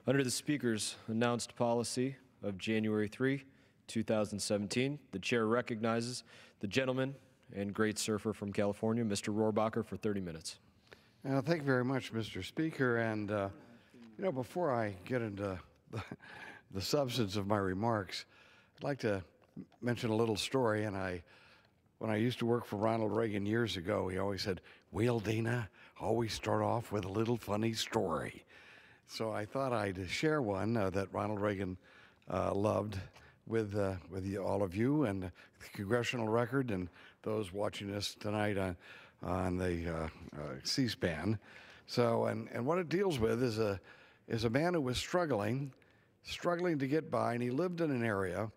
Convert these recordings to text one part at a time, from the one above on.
Under the Speaker's announced policy of January 3, 2017, the Chair recognizes the gentleman and great surfer from California, Mr. Rohrabacher, for 30 minutes. Thank you very much, Mr. Speaker. And, before I get into the substance of my remarks, I'd like to mention a little story. And when I used to work for Ronald Reagan years ago, he always said, "Well, Dana, always start off with a little funny story." So I thought I'd share one that Ronald Reagan loved with all of you and the Congressional Record and those watching us tonight on the C-SPAN. So, and what it deals with is a man who was struggling to get by, and he lived in an area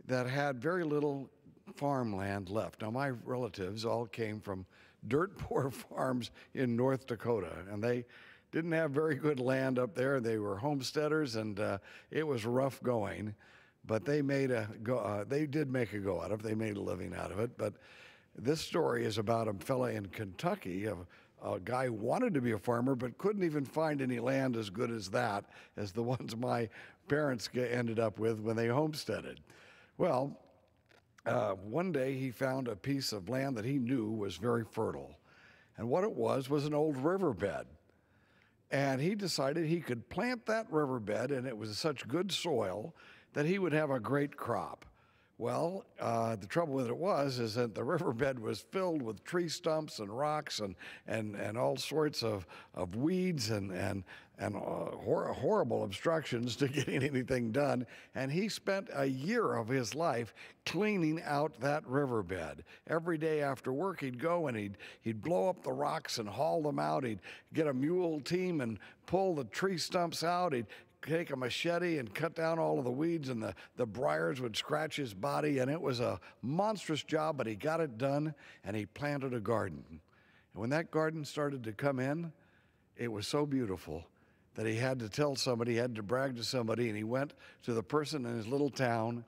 that had very little farmland left. Now, my relatives all came from dirt poor farms in North Dakota, and they didn't have very good land up there. They were homesteaders, and it was rough going. But they did make a go out of it. They made a living out of it. But this story is about a fella in Kentucky, a guy who wanted to be a farmer but couldn't even find any land as good as that, as the ones my parents ended up with when they homesteaded. Well, one day he found a piece of land that he knew was very fertile. And what it was an old riverbed. And he decided he could plant that riverbed, and it was such good soil that he would have a great crop. Well, the trouble with it is that the riverbed was filled with tree stumps and rocks and all sorts of weeds and horrible obstructions to getting anything done. And he spent a year of his life cleaning out that riverbed. Every day after work, he'd go and he'd blow up the rocks and haul them out. He'd get a mule team and pull the tree stumps out. He'd take a machete and cut down all of the weeds, and the briars would scratch his body, and it was a monstrous job, but he got it done, and he planted a garden. And when that garden started to come in, it was so beautiful that he had to tell somebody, he had to brag to somebody, and he went to the person in his little town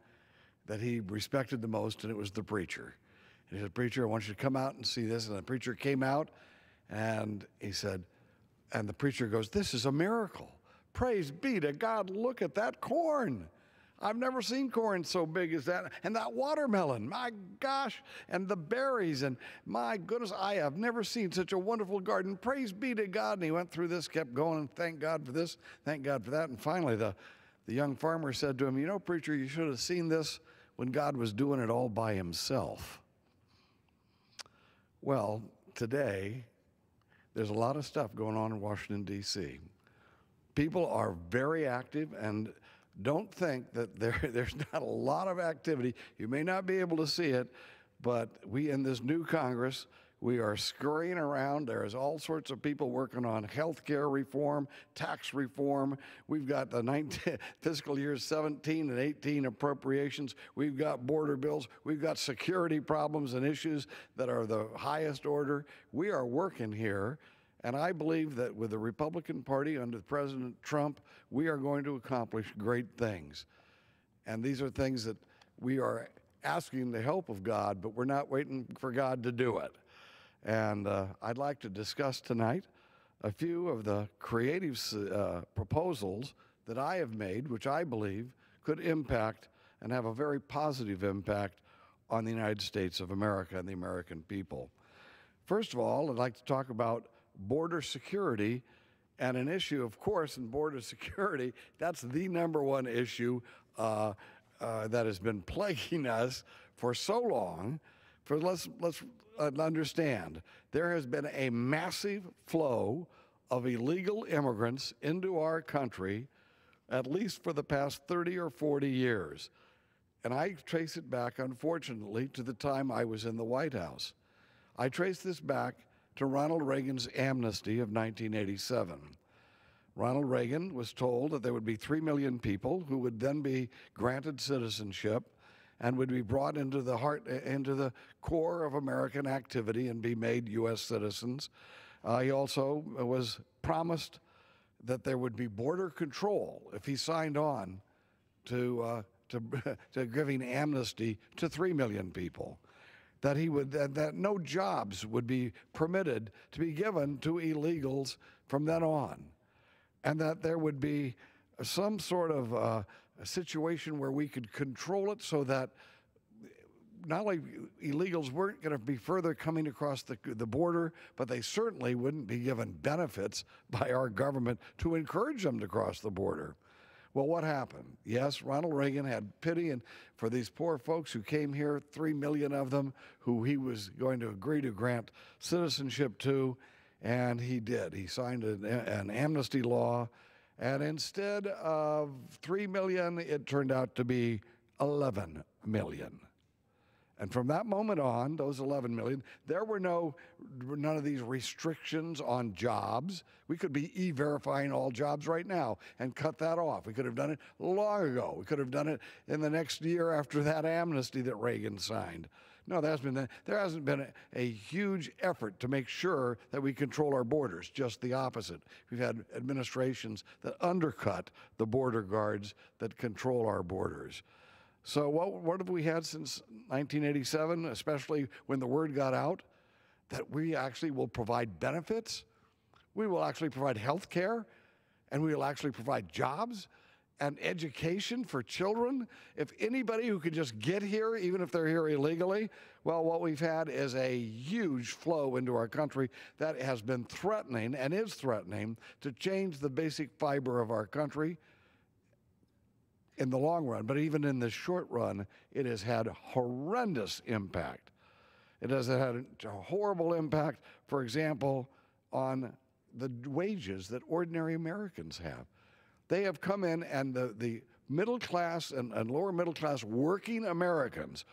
that he respected the most, and it was the preacher. And he said, "Preacher, I want you to come out and see this." And the preacher came out, and he said, and the preacher goes, "This is a miracle. Praise be to God, look at that corn. I've never seen corn so big as that. And that watermelon, my gosh, and the berries, and my goodness, I have never seen such a wonderful garden. Praise be to God." And he went through this, kept going, and thank God for this, thank God for that. And finally, the young farmer said to him, "You know, preacher, you should have seen this when God was doing it all by himself." Well, today, there's a lot of stuff going on in Washington, D.C. People are very active, and don't think that there's not a lot of activity. You may not be able to see it, but we in this new Congress, we are scurrying around. There's all sorts of people working on health care reform, tax reform. We've got the fiscal years 17 and 18 appropriations. We've got border bills. We've got security problems and issues that are the highest order. We are working here. And I believe that with the Republican Party under President Trump, we are going to accomplish great things. And these are things that we are asking the help of God, but we're not waiting for God to do it. And I'd like to discuss tonight a few of the creative proposals that I have made, which I believe could impact and have a very positive impact on the United States of America and the American people. First of all, I'd like to talk about border security, and an issue, of course, in border security, that's the number one issue that has been plaguing us for so long. Let's understand, there has been a massive flow of illegal immigrants into our country, at least for the past 30 or 40 years. And I trace it back, unfortunately, to the time I was in the White House. I trace this back to Ronald Reagan's amnesty of 1987. Ronald Reagan was told that there would be 3 million people who would then be granted citizenship and would be brought into the core of American activity and be made U.S. citizens. He also was promised that there would be border control if he signed on to giving amnesty to 3 million people. That no jobs would be permitted to be given to illegals from then on, and that there would be some sort of a situation where we could control it so that not only illegals weren't going to be further coming across the border, but they certainly wouldn't be given benefits by our government to encourage them to cross the border. Well, what happened? Yes, Ronald Reagan had pity for these poor folks who came here, 3 million of them, who he was going to agree to grant citizenship to, and he did. He signed an amnesty law, and instead of 3 million, it turned out to be 11 million. And from that moment on, those 11 million, there were none of these restrictions on jobs. We could be e-verifying all jobs right now and cut that off. We could have done it long ago. We could have done it in the next year after that amnesty that Reagan signed. No, there hasn't been a huge effort to make sure that we control our borders, just the opposite. We've had administrations that undercut the border guards that control our borders. So what have we had since 1987, especially when the word got out that we actually will provide benefits, we will actually provide health care, and we will actually provide jobs and education for children? If anybody who could just get here, even if they're here illegally, well, what we've had is a huge flow into our country that has been threatening and is threatening to change the basic fiber of our country in the long run, but even in the short run, it has had horrendous impact. It has had a horrible impact, for example, on the wages that ordinary Americans have. They have come in, and the middle class and lower middle class working Americans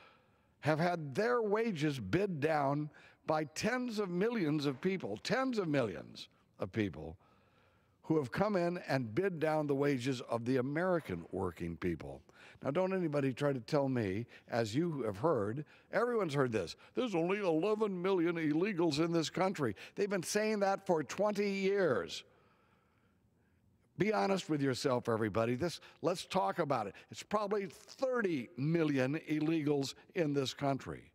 have had their wages bid down by tens of millions of people who have come in and bid down the wages of the American working people. Now, don't anybody try to tell me, as you have heard, everyone's heard this, there's only 11 million illegals in this country. They've been saying that for 20 years. Be honest with yourself, everybody. Let's talk about it. It's probably 30 million illegals in this country.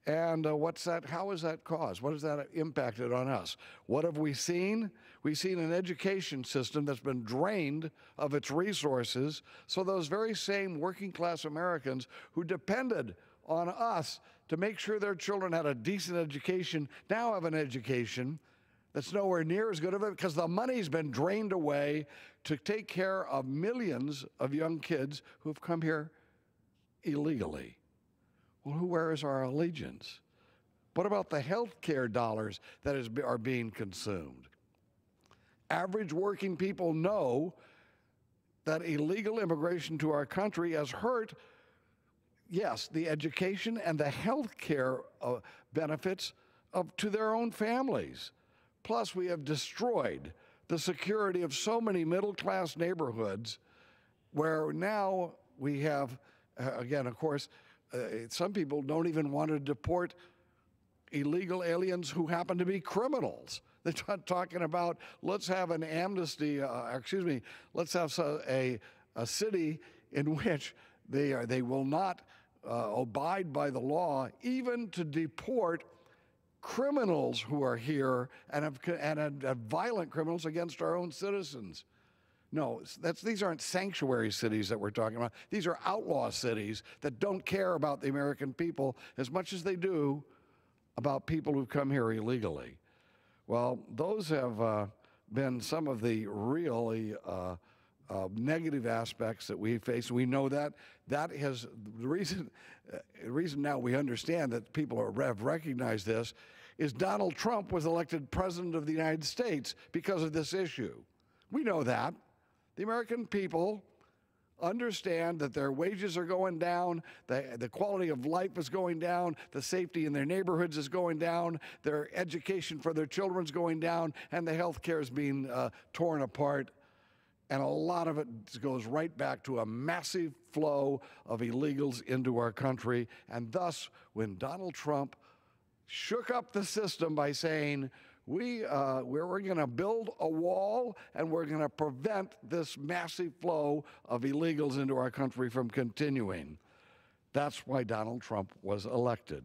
And what's that? How is that caused? What has that impacted on us? What have we seen? We've seen an education system that's been drained of its resources. So those very same working class Americans who depended on us to make sure their children had a decent education now have an education that's nowhere near as good of it because the money's been drained away to take care of millions of young kids who have come here illegally. Well, where is our allegiance? What about the health care dollars that are being consumed? Average working people know that illegal immigration to our country has hurt, yes, the education and the health care benefits to their own families. Plus, we have destroyed the security of so many middle-class neighborhoods where now we have, again, of course, some people don't even want to deport illegal aliens who happen to be criminals. They're not talking about, let's have an amnesty, let's have a city in which they will not abide by the law, even to deport criminals who are here and have violent criminals against our own citizens. No, these aren't sanctuary cities that we're talking about. These are outlaw cities that don't care about the American people as much as they do about people who come here illegally. Well, those have been some of the really negative aspects that we face. We know that. That is the reason now we understand that people have recognized this is Donald Trump was elected president of the United States because of this issue. We know that. The American people understand that their wages are going down, the quality of life is going down, the safety in their neighborhoods is going down, their education for their children is going down, and the health care is being torn apart. And a lot of it goes right back to a massive flow of illegals into our country. And thus, when Donald Trump shook up the system by saying, we're going to build a wall and we're going to prevent this massive flow of illegals into our country from continuing. That's why Donald Trump was elected.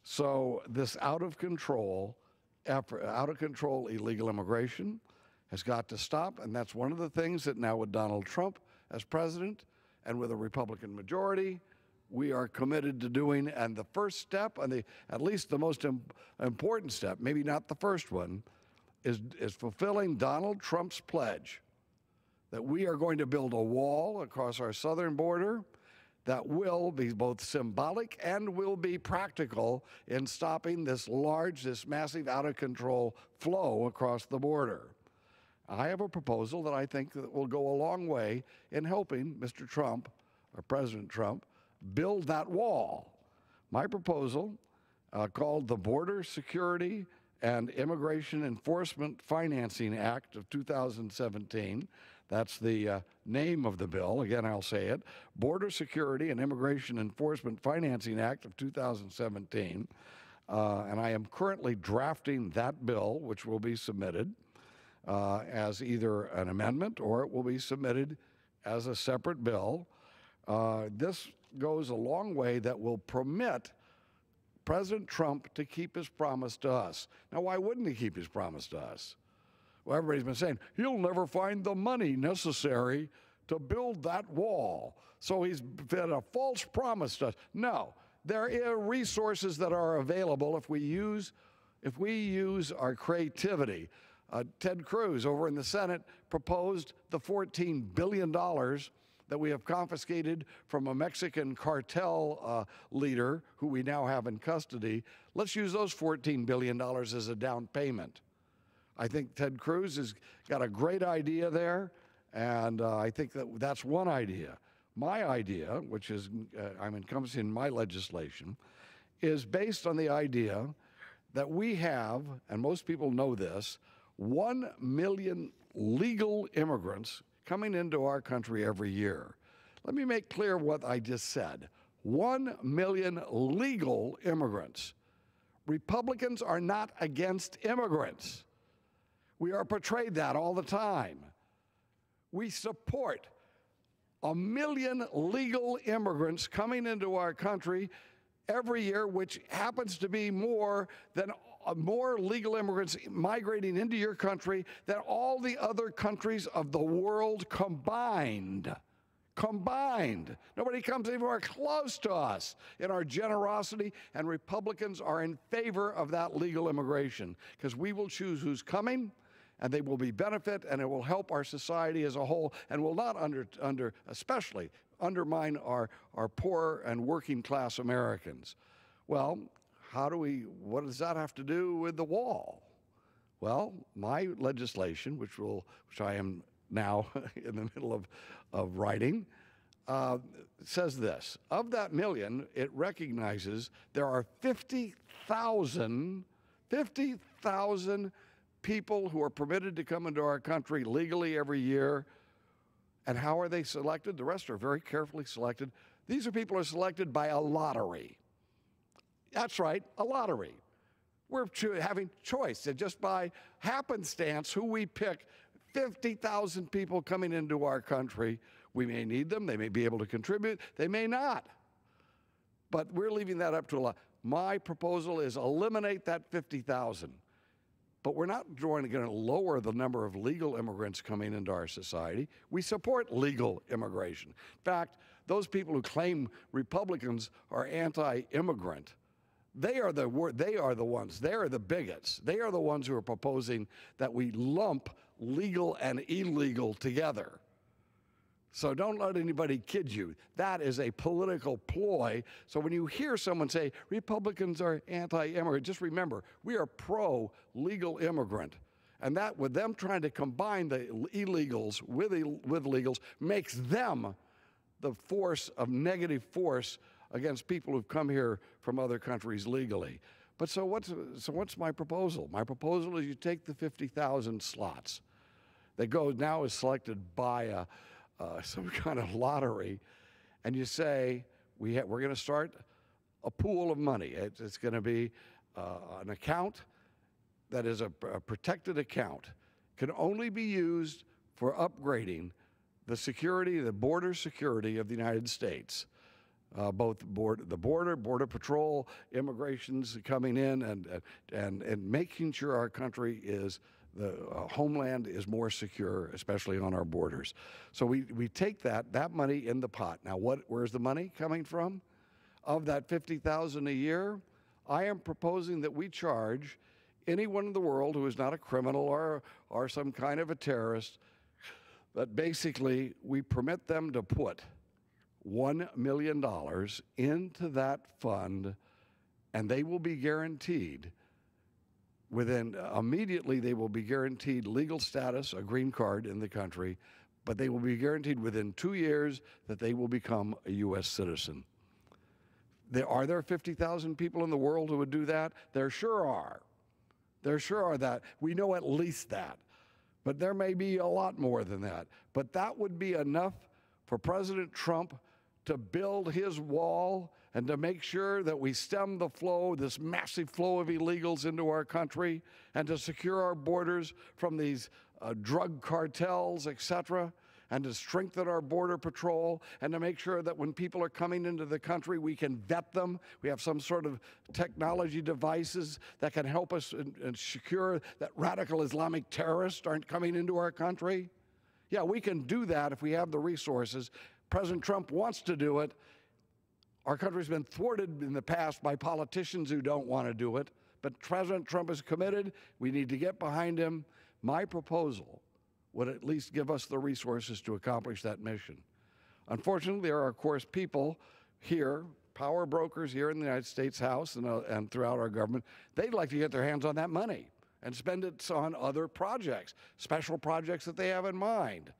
So this out of control illegal immigration has got to stop, and that's one of the things that now with Donald Trump as president and with a Republican majority, we are committed to doing. And the first step, and at least the most important step, maybe not the first one, is fulfilling Donald Trump's pledge that we are going to build a wall across our southern border that will be both symbolic and will be practical in stopping this massive, out-of-control flow across the border. I have a proposal that I think that will go a long way in helping Mr. Trump, or President Trump, build that wall. My proposal, called the Border Security and Immigration Enforcement Financing Act of 2017, that's the name of the bill. Again, I'll say it. Border Security and Immigration Enforcement Financing Act of 2017. And I am currently drafting that bill, which will be submitted as either an amendment or it will be submitted as a separate bill. This goes a long way that will permit President Trump to keep his promise to us. Now, why wouldn't he keep his promise to us? Well, everybody's been saying, he'll never find the money necessary to build that wall. So he's been a false promise to us. No, there are resources that are available if we use our creativity. Ted Cruz over in the Senate proposed the $14 billion that we have confiscated from a Mexican cartel leader who we now have in custody. Let's use those $14 billion as a down payment. I think Ted Cruz has got a great idea there, and I think that's one idea. My idea, which is I'm encompassing in my legislation, is based on the idea that we have, and most people know this, 1 million legal immigrants coming into our country every year. Let me make clear what I just said. 1 million legal immigrants. Republicans are not against immigrants. We are portrayed that all the time. We support 1 million legal immigrants coming into our country every year, which happens to be more legal immigrants migrating into your country than all the other countries of the world combined. Combined. Nobody comes anywhere close to us in our generosity, and Republicans are in favor of that legal immigration because we will choose who's coming, and they will be benefit, and it will help our society as a whole, and will not especially undermine our poor and working class Americans. Well, what does that have to do with the wall? Well, my legislation, which I am now in the middle of writing, says this. Of that million, it recognizes there are 50,000 people who are permitted to come into our country legally every year. And how are they selected? The rest are very carefully selected. These are people who are selected by a lottery. That's right, a lottery. We're having choice, and just by happenstance, who we pick, 50,000 people coming into our country. We may need them, they may be able to contribute, they may not. But we're leaving that up to a lot. My proposal is eliminate that 50,000. But we're not going to lower the number of legal immigrants coming into our society. We support legal immigration. In fact, those people who claim Republicans are anti-immigrant, they are the ones, they are the bigots. They are the ones who are proposing that we lump legal and illegal together. So don't let anybody kid you. That is a political ploy. So when you hear someone say Republicans are anti-immigrant, just remember, we are pro-legal immigrant. And that, with them trying to combine the illegals with legals, makes them the negative force against people who've come here from other countries legally. But so what's my proposal? My proposal is you take the 50,000 slots that now is selected by some kind of lottery, and you say, we're going to start a pool of money. It's going to be an account that is a protected account, can only be used for upgrading the border security of the United States. Both the border patrol, immigrations coming in, and making sure our country is the homeland is more secure, especially on our borders. So we take that money in the pot. Now, where's the money coming from? Of that $50,000 a year, I am proposing that we charge anyone in the world who is not a criminal or some kind of a terrorist, but basically we permit them to put $1 million into that fund, and they will be guaranteed immediately they will be guaranteed legal status, a green card in the country, but they will be guaranteed within 2 years that they will become a U.S. citizen. Are there 50,000 people in the world who would do that? There sure are. There sure are that. We know at least that. But there may be a lot more than that. But that would be enough for President Trump to build his wall and to make sure that we stem the flow, this massive flow of illegals into our country, and to secure our borders from these drug cartels, et cetera, and to strengthen our border patrol, and to make sure that when people are coming into the country, we can vet them. We have some sort of technology devices that can help us and secure that radical Islamic terrorists aren't coming into our country. Yeah, we can do that if we have the resources. President Trump wants to do it. Our country's been thwarted in the past by politicians who don't want to do it, but President Trump is committed. We need to get behind him. My proposal would at least give us the resources to accomplish that mission. Unfortunately, there are, of course, people here, power brokers here in the United States House and throughout our government, they'd like to get their hands on that money and spend it on other projects, special projects that they have in mind.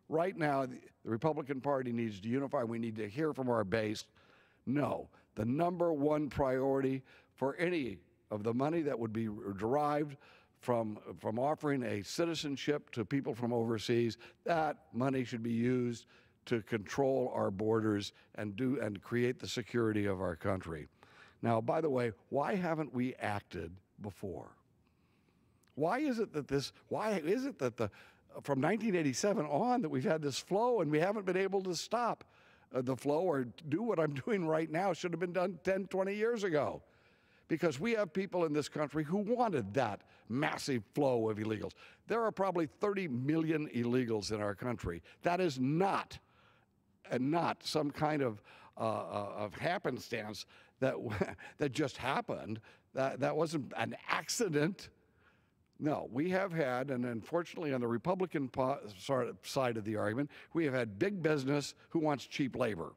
Right now, the Republican Party needs to unify. We need to hear from our base. No, the number one priority for any of the money that would be derived from offering a citizenship to people from overseas, that money should be used to control our borders and create the security of our country. Now, by the way, why haven't we acted before? Why is it that from 1987 on that we've had this flow and we haven't been able to stop the flow or do what I'm doing right now? Should have been done 10, 20 years ago. Because we have people in this country who wanted that massive flow of illegals. There are probably 30 million illegals in our country. That is not some kind of happenstance that just happened. That wasn't an accident. No, we have had, and unfortunately on the Republican side of the argument, we have had big business who wants cheap labor.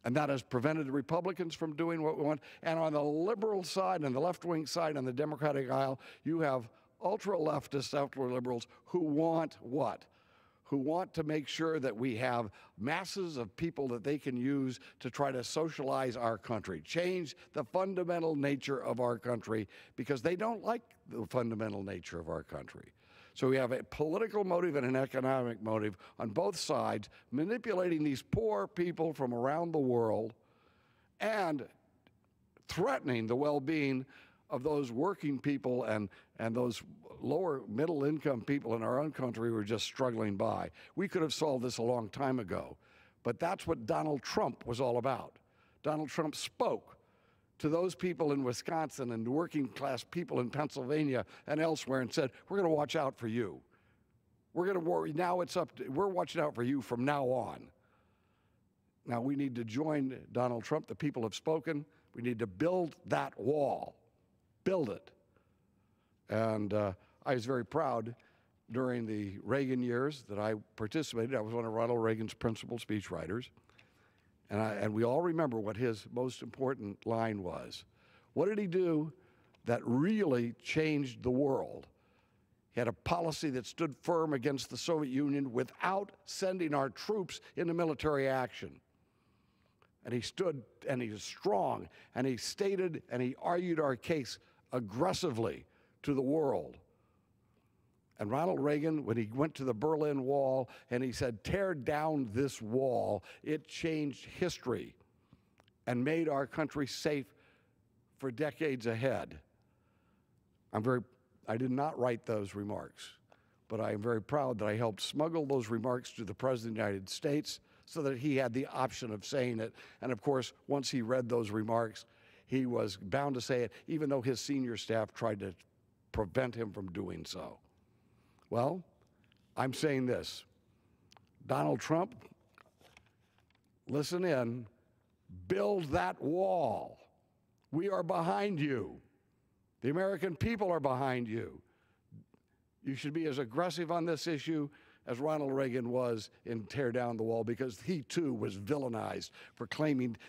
And that has prevented the Republicans from doing what we want. And on the liberal side and the left-wing side on the Democratic aisle, you have ultra-leftist, ultra-liberals who want what? Who want to make sure that we have masses of people that they can use to try to socialize our country, change the fundamental nature of our country, because they don't like the fundamental nature of our country. So we have a political motive and an economic motive on both sides, manipulating these poor people from around the world and threatening the well-being of those working people and those lower middle income people in our own country who are just struggling by. We could have solved this a long time ago, but that's what Donald Trump was all about. Donald Trump spoke to those people in Wisconsin and working class people in Pennsylvania and elsewhere and said, we're going to watch out for you. We're going to worry. Now we're watching out for you from now on. Now we need to join Donald Trump. The people have spoken. We need to build that wall. Build it. And I was very proud during the Reagan years that I participated. I was one of Ronald Reagan's principal speechwriters. And we all remember what his most important line was. What did he do that really changed the world? He had a policy that stood firm against the Soviet Union without sending our troops into military action. And he stood, and he was strong, and he stated and he argued our case aggressively to the world. And Ronald Reagan, when he went to the Berlin Wall and he said, tear down this wall, it changed history and made our country safe for decades ahead. I did not write those remarks, but I am very proud that I helped smuggle those remarks to the President of the United States so that he had the option of saying it. And of course, once he read those remarks, he was bound to say it, even though his senior staff tried to prevent him from doing so. Well, I'm saying this. Donald Trump, listen in, build that wall. We are behind you. The American people are behind you. You should be as aggressive on this issue as Ronald Reagan was in tear down the wall, because he too was villainized for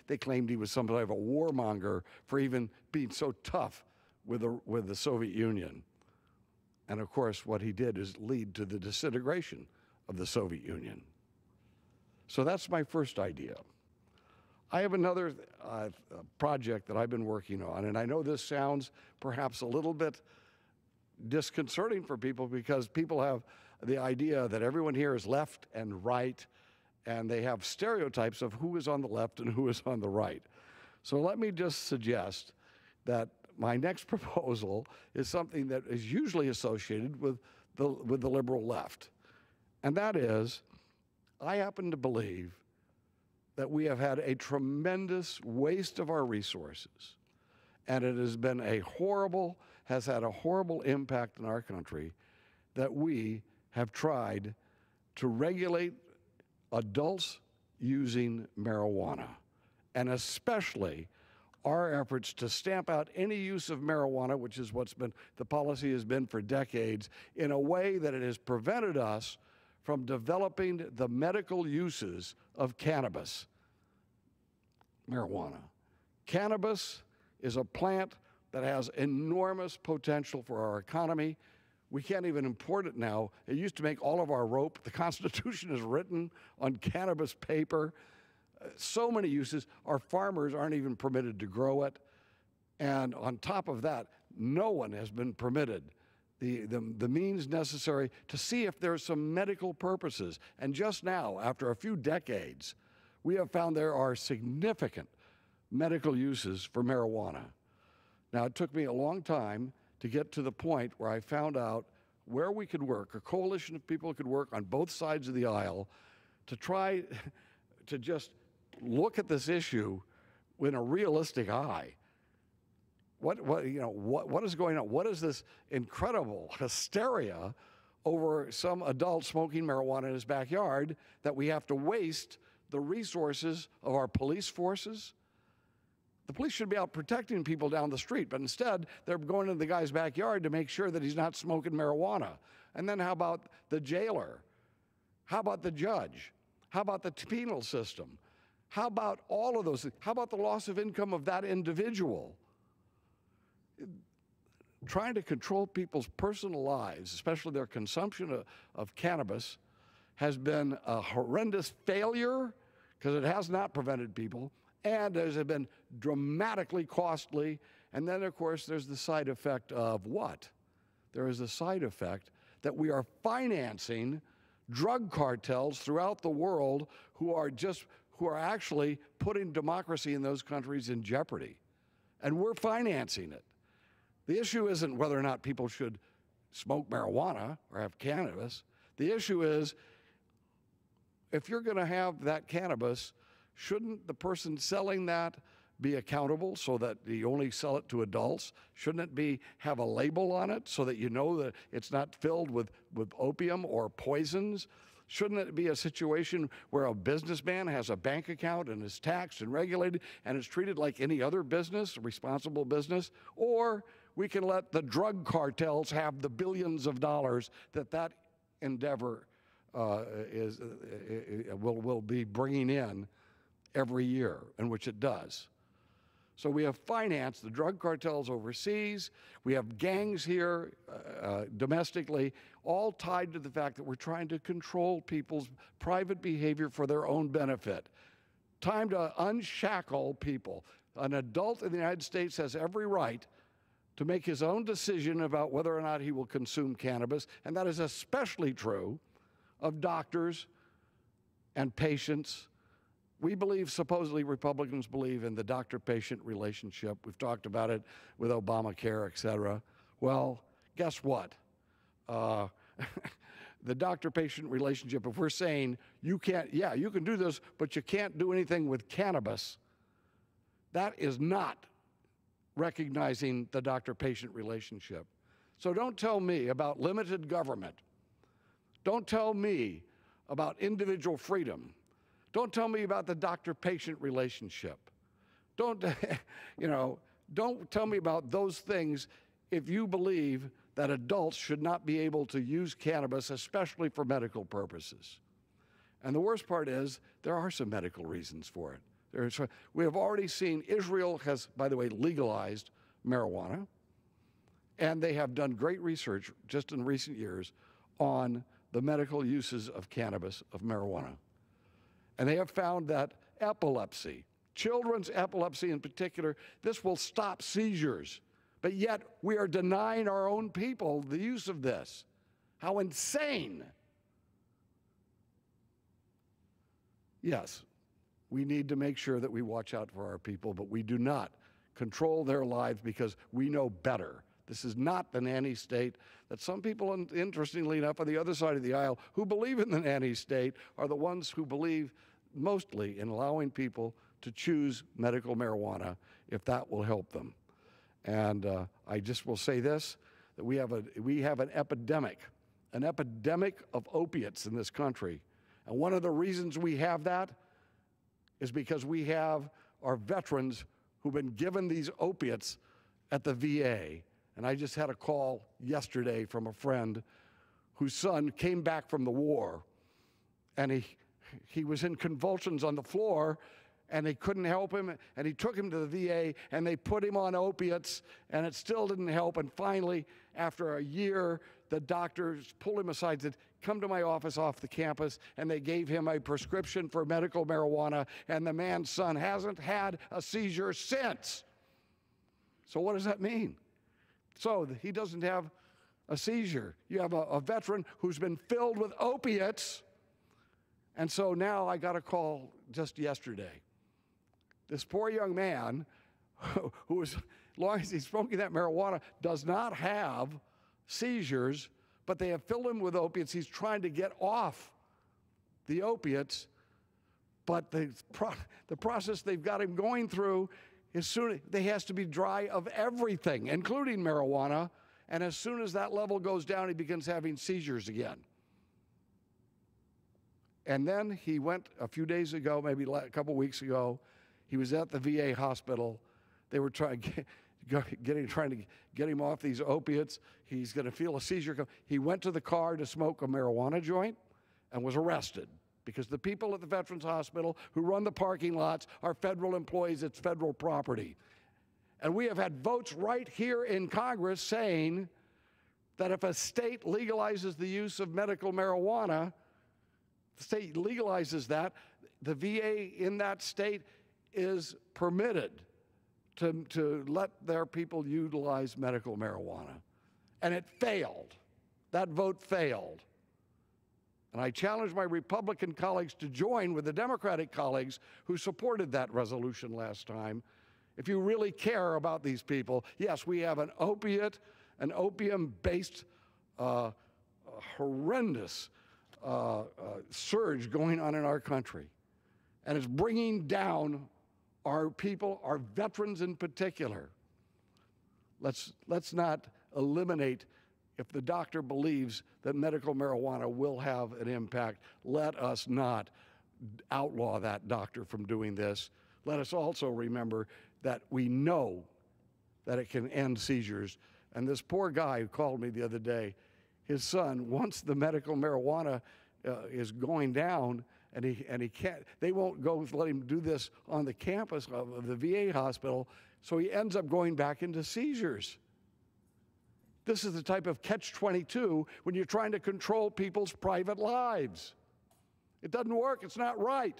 they claimed he was some type of a warmonger for even being so tough with the Soviet Union. And of course, what he did is lead to the disintegration of the Soviet Union. So that's my first idea. I have another project that I've been working on, and I know this sounds perhaps a little bit disconcerting for people, because people have the idea that everyone here is left and right, and they have stereotypes of who is on the left and who is on the right. So let me just suggest that my next proposal is something that is usually associated with the liberal left, and that is, I happen to believe that we have had a tremendous waste of our resources, and it has been has had a horrible impact in our country, that we have tried to regulate adults using marijuana, and especially our efforts to stamp out any use of marijuana, which is the policy has been for decades, in a way that it has prevented us from developing the medical uses of cannabis, marijuana. Cannabis is a plant that has enormous potential for our economy. We can't even import it now. It used to make all of our rope. The Constitution is written on cannabis paper. So many uses. Our farmers aren't even permitted to grow it. And on top of that, no one has been permitted the means necessary to see if there's some medical purposes. And just now, after a few decades, we have found there are significant medical uses for marijuana. Now, it took me a long time to get to the point where I found out where we could work, a coalition of people could work on both sides of the aisle to try to just look at this issue with a realistic eye. What is going on? What is this incredible hysteria over some adult smoking marijuana in his backyard that we have to waste the resources of our police forces? The police should be out protecting people down the street, but instead they're going into the guy's backyard to make sure that he's not smoking marijuana. And then how about the jailer? How about the judge? How about the penal system? How about all of those things? How about the loss of income of that individual? Trying to control people's personal lives, especially their consumption of cannabis, has been a horrendous failure, because it has not prevented people, and has been dramatically costly. And then, of course, there's the side effect of what? There is the side effect that we are financing drug cartels throughout the world who are actually putting democracy in those countries in jeopardy. And we're financing it. The issue isn't whether or not people should smoke marijuana or have cannabis. The issue is, if you're going to have that cannabis, shouldn't the person selling that be accountable so that you only sell it to adults? Shouldn't it have a label on it so that you know that it's not filled with opium or poisons? Shouldn't it be a situation where a businessman has a bank account and is taxed and regulated and is treated like any other business, responsible business? Or we can let the drug cartels have the billions of dollars that endeavor will be bringing in every year, in which it does. So we have financed the drug cartels overseas. We have gangs here domestically, all tied to the fact that we're trying to control people's private behavior for their own benefit. Time to unshackle people. An adult in the United States has every right to make his own decision about whether or not he will consume cannabis, and that is especially true of doctors and patients. We believe, supposedly Republicans believe, in the doctor-patient relationship. We've talked about it with Obamacare, et cetera. Well, guess what? The doctor-patient relationship, if we're saying you can't, yeah, you can do this, but you can't do anything with cannabis, that is not recognizing the doctor-patient relationship. So don't tell me about limited government. Don't tell me about individual freedom. Don't tell me about the doctor-patient relationship. Don't, don't tell me about those things if you believe that adults should not be able to use cannabis, especially for medical purposes. And the worst part is, there are some medical reasons for it. We have already seen Israel has, by the way, legalized marijuana, and they have done great research just in recent years on the medical uses of cannabis, of marijuana. And they have found that epilepsy, children's epilepsy in particular, this will stop seizures. But yet we are denying our own people the use of this. How insane. Yes, we need to make sure that we watch out for our people, but we do not control their lives because we know better. This is not the nanny state that some people, interestingly enough, on the other side of the aisle who believe in the nanny state are the ones who believe mostly in allowing people to choose medical marijuana if that will help them. And I just will say this, that we have an epidemic of opiates in this country. And one of the reasons we have that is because we have our veterans who've been given these opiates at the VA. And I just had a call yesterday from a friend whose son came back from the war, and he was in convulsions on the floor, and they couldn't help him, and he took him to the VA, and they put him on opiates, and it still didn't help. And finally, after a year, the doctors pulled him aside and said, "Come to my office off the campus," and they gave him a prescription for medical marijuana, and the man's son hasn't had a seizure since. So what does that mean? So he doesn't have a seizure. You have a veteran who's been filled with opiates, and so now I got a call just yesterday. This poor young man, who is, as long as he's smoking that marijuana, does not have seizures, but they have filled him with opiates. He's trying to get off the opiates, but the process they've got him going through is soon he has to be dry of everything, including marijuana, and as soon as that level goes down, he begins having seizures again. And then he went a few days ago, maybe a couple weeks ago, he was at the VA hospital. They were trying to get him off these opiates. He's going to feel a seizure come. He went to the car to smoke a marijuana joint and was arrested because the people at the Veterans Hospital who run the parking lots are federal employees. It's federal property. And we have had votes right here in Congress saying that if a state legalizes the use of medical marijuana, the state legalizes that, the VA in that state is permitted to let their people utilize medical marijuana. And it failed. That vote failed. And I challenge my Republican colleagues to join with the Democratic colleagues who supported that resolution last time. If you really care about these people, yes, we have an opium-based horrendous surge going on in our country. And it's bringing down our people, our veterans in particular. Let's not eliminate, if the doctor believes that medical marijuana will have an impact, let us not outlaw that doctor from doing this. Let us also remember that we know that it can end seizures. And this poor guy who called me the other day, his son, once the medical marijuana is going down, and he can't, they won't go let him do this on the campus of the VA hospital, so he ends up going back into seizures. This is the type of catch-22 when you're trying to control people's private lives. It doesn't work. It's not right.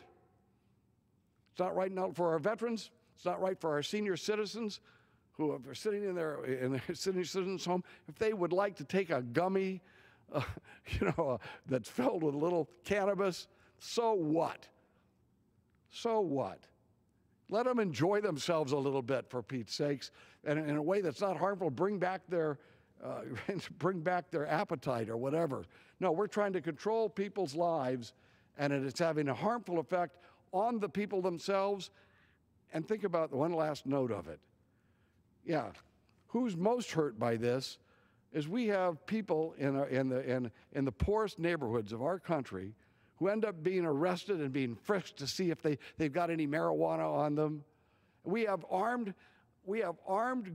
It's not right now for our veterans. It's not right for our senior citizens who are sitting in their senior citizens' home. If they would like to take a gummy, that's filled with a little cannabis, so what? So what? Let them enjoy themselves a little bit, for Pete's sakes, and in a way that's not harmful. Bring back their appetite or whatever. No, we're trying to control people's lives, and it's having a harmful effect on the people themselves. And think about one last note of it. Yeah, who's most hurt by this? is we have people in the poorest neighborhoods of our country who end up being arrested and being frisked to see if they've got any marijuana on them. We have armed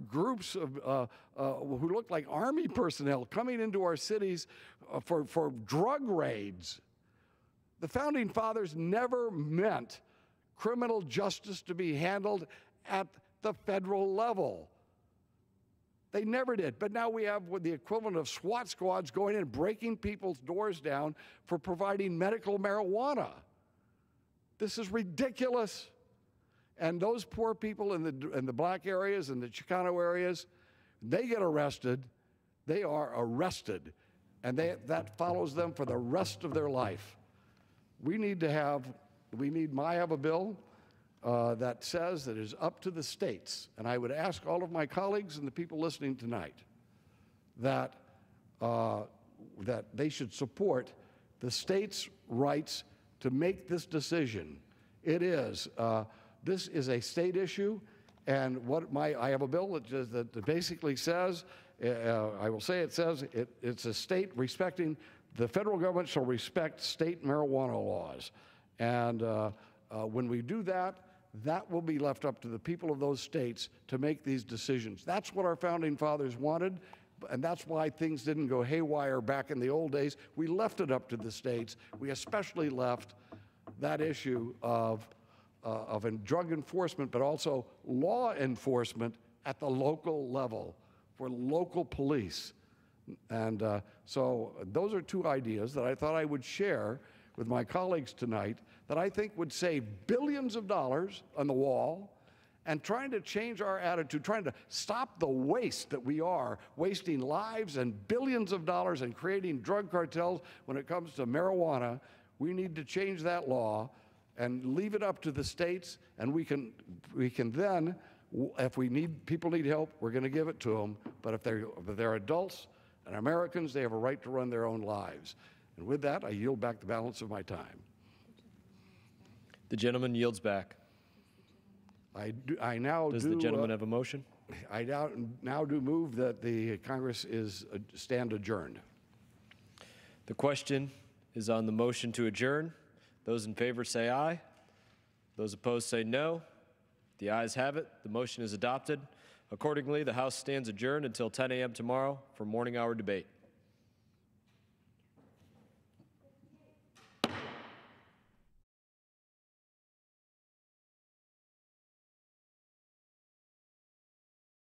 groups of who look like Army personnel coming into our cities for drug raids. The Founding Fathers never meant criminal justice to be handled at the federal level. They never did. But now we have the equivalent of SWAT squads going in and breaking people's doors down for providing medical marijuana. This is ridiculous. And those poor people in the black areas and the Chicano areas, they get arrested. They are arrested. And that follows them for the rest of their life. I have a bill that says that it is up to the states, and I would ask all of my colleagues and the people listening tonight that they should support the states' rights to make this decision. This is a state issue, and I have a bill that basically says, it's a state respecting, the federal government shall respect state marijuana laws. And when we do that, that will be left up to the people of those states to make these decisions. That's what our Founding Fathers wanted, and that's why things didn't go haywire back in the old days. We left it up to the states. We especially left that issue of drug enforcement, but also law enforcement at the local level for local police. And so those are two ideas that I thought I would share with my colleagues tonight that I think would save billions of dollars on the wall and trying to change our attitude, trying to stop the waste that we are, wasting lives and billions of dollars and creating drug cartels when it comes to marijuana. We need to change that law and leave it up to the states, and we can then, if people need help, we're going to give it to them. But if they're adults and Americans, they have a right to run their own lives. And with that, I yield back the balance of my time. The gentleman yields back. Does the gentleman have a motion? I now do move that the Congress stand adjourned. The question is on the motion to adjourn. Those in favor say aye. Those opposed say no. The ayes have it. The motion is adopted. Accordingly, the House stands adjourned until 10 a.m. tomorrow for morning hour debate.